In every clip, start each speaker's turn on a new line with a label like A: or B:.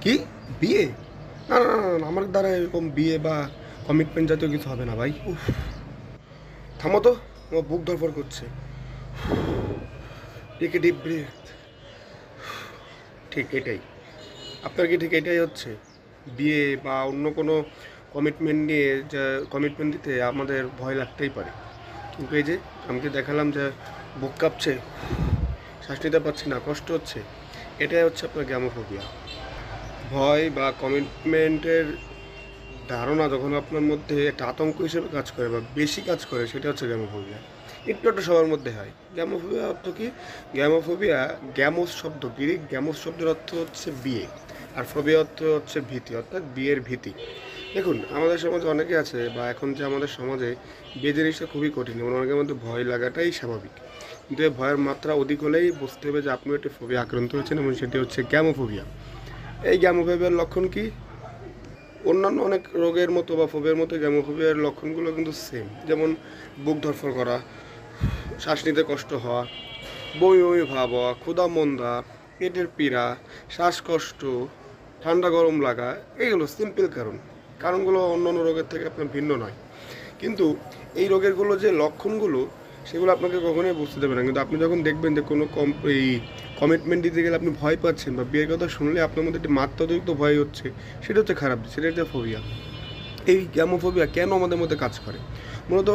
A: কি বিয়ে? না না না না, আমার দ্বারা এরকম বিয়ে বা কমিটমেন্ট জাতীয় কিছু হবে না ভাই। উফ, থামো তো, আমার বুক ধরফর করছে। Take a deep breath. ঠিক এটাই, আপনার কি ঠিক এটাই হচ্ছে? বিয়ে বা অন্য কোনো কমিটমেন্ট নিয়ে যে কমিটমেন্ট দিতে আমাদের ভয় লাগতেই পারে, কিন্তু এই যে আমি যে দেখালাম যে বুক কাঁপছে, শ্বাস নিতে পারছি না, কষ্ট হচ্ছে, এটাই হচ্ছে আপনার গ্যামোফোবিয়া। ভয় বা কমিটমেন্টের ধারণা যখন আপনার মধ্যে একটা আতঙ্ক হিসেবে কাজ করে বা বেশি কাজ করে, সেটা হচ্ছে গ্যামোফোবিয়া। একটু একটু সবার মধ্যে হয়। গ্যামোফোবিয়া অর্থ কি? গ্যামোফোবিয়া, গ্যামোস শব্দ, গ্রিক গ্যামোস শব্দের অর্থ হচ্ছে বিয়ে, আর ফোবিয়া অর্থ হচ্ছে ভীতি, অর্থাৎ বিয়ের ভীতি। দেখুন, আমাদের সমাজে অনেকে আছে, বা এখন যে আমাদের সমাজে বিয়ে জিনিসটা খুবই কঠিন এবং অনেকের মধ্যে ভয় লাগাটাই স্বাভাবিক, কিন্তু এই ভয়ের মাত্রা অধিক হলেই বুঝতে হবে যে আপনি একটি ফোবিয়া আক্রান্ত হয়েছেন, এবং সেটি হচ্ছে গ্যামোফোবিয়া। এই গ্যামোফোবিয়ার লক্ষণ কি? অন্যান্য অনেক রোগের মতো বা ফোবিয়ার মতো গ্যামোফোবিয়ার লক্ষণগুলো কিন্তু সেম, যেমন বুক ধরফর করা, শ্বাস নিতে কষ্ট হওয়া, বমি বমি ভাব হওয়া, ক্ষুধা মন্দা, পেটের পীড়া, শ্বাসকষ্ট, ঠান্ডা গরম লাগা, এইগুলো সিম্পল কারণগুলো অন্য অন্য রোগের থেকে আপনার ভিন্ন নয়। কিন্তু এই রোগেরগুলো যে লক্ষণগুলো, সেগুলো আপনাকে কখনোই বুঝতে দেবে না। কিন্তু আপনি যখন দেখবেন যে কোনো এই কমিটমেন্ট দিতে গেলে আপনি ভয় পাচ্ছেন, বা বিয়ের কথা শুনলে আপনার মধ্যে একটি মাত্রা অতিরিক্ত ভয় হচ্ছে, সেটা হচ্ছে খারাপ, সেটা হচ্ছে ফোবিয়া। এই গ্যামোফোবিয়া কেন আমাদের মধ্যে কাজ করে? মূলত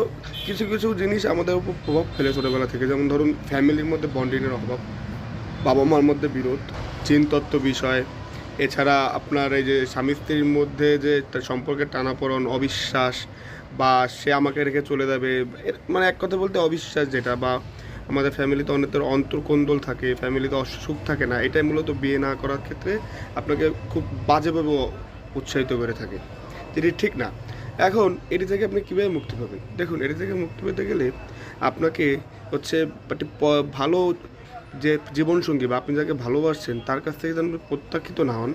A: কিছু কিছু জিনিস আমাদের উপর প্রভাব ফেলে ছোটোবেলা থেকে, যেমন ধরুন ফ্যামিলির মধ্যে বন্ডিংয়ের অভাব, বাবা মার মধ্যে বিরোধ, জিনতত্ত্ব বিষয়, এছাড়া আপনার এই যে স্বামী স্ত্রীর মধ্যে যে তার সম্পর্কের টানাপোড়েন, অবিশ্বাস, বা সে আমাকে রেখে চলে যাবে, মানে এক কথা বলতে অবিশ্বাস যেটা, বা আমাদের ফ্যামিলিতে অনেকের অন্তর্কোন্দল থাকে, ফ্যামিলিতে অসুখ থাকে না, এটাই মূলত বিয়ে না করার ক্ষেত্রে আপনাকে খুব বাজেভাবে উৎসাহিত করে থাকে, যেটি ঠিক না। এখন এটি থেকে আপনি কীভাবে মুক্তি পাবেন? দেখুন, এটি থেকে মুক্তি পেতে গেলে আপনাকে হচ্ছে একটি ভালো যে জীবনসঙ্গী বা আপনি যাকে ভালোবাসছেন তার কাছ থেকে যেন প্রত্যাখ্যিত না হন,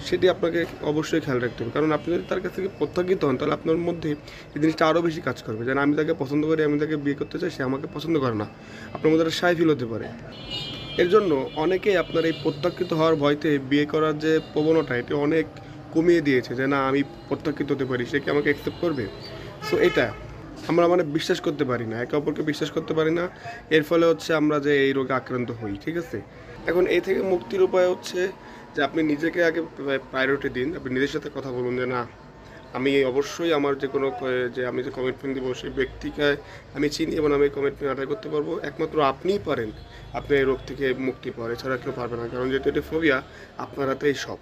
A: সেটি আপনাকে অবশ্যই খেয়াল রাখতে হবে। কারণ আপনি যদি তার কাছ থেকে প্রত্যাখ্যিত হন, তাহলে আপনার মধ্যে এই জিনিসটা আরও বেশি কাজ করবে, যেন আমি তাকে পছন্দ করি, আমি তাকে বিয়ে করতে চাই, সে আমাকে পছন্দ করে না, আপনার মধ্যে একটা সাই ফিল হতে পারে। এর জন্য অনেকেই আপনার এই প্রত্যাখ্যিত হওয়ার ভয়তে বিয়ে করার যে প্রবণতা, এটি অনেক কমিয়ে দিয়েছে, যে না আমি প্রত্যাখ্যিত হতে পারি, সে কি আমাকে অ্যাকসেপ্ট করবে। সো এটা আমরা মানে বিশ্বাস করতে পারি না, একে অপরকে বিশ্বাস করতে পারি না, এর ফলে হচ্ছে আমরা যে এই রোগে আক্রান্ত হই, ঠিক আছে? এখন এই থেকে মুক্তির উপায় হচ্ছে যে আপনি নিজেকে আগে প্রায়োরিটি দিন, আপনি নিজের সাথে কথা বলুন যে না, আমি অবশ্যই আমার যে কোনো যে আমি যে কমিটমেন্ট দিব, সেই ব্যক্তিকে আমি চিনি এবং আমি কমিটমেন্ট আদায় করতে পারবো, একমাত্র আপনিই পারেন আপনি এই রোগ থেকে মুক্তি পাওয়ার, এছাড়া কেউ পারবে না। কারণ যেহেতু এটি ফোবিয়া, আপনার হাতেই সব।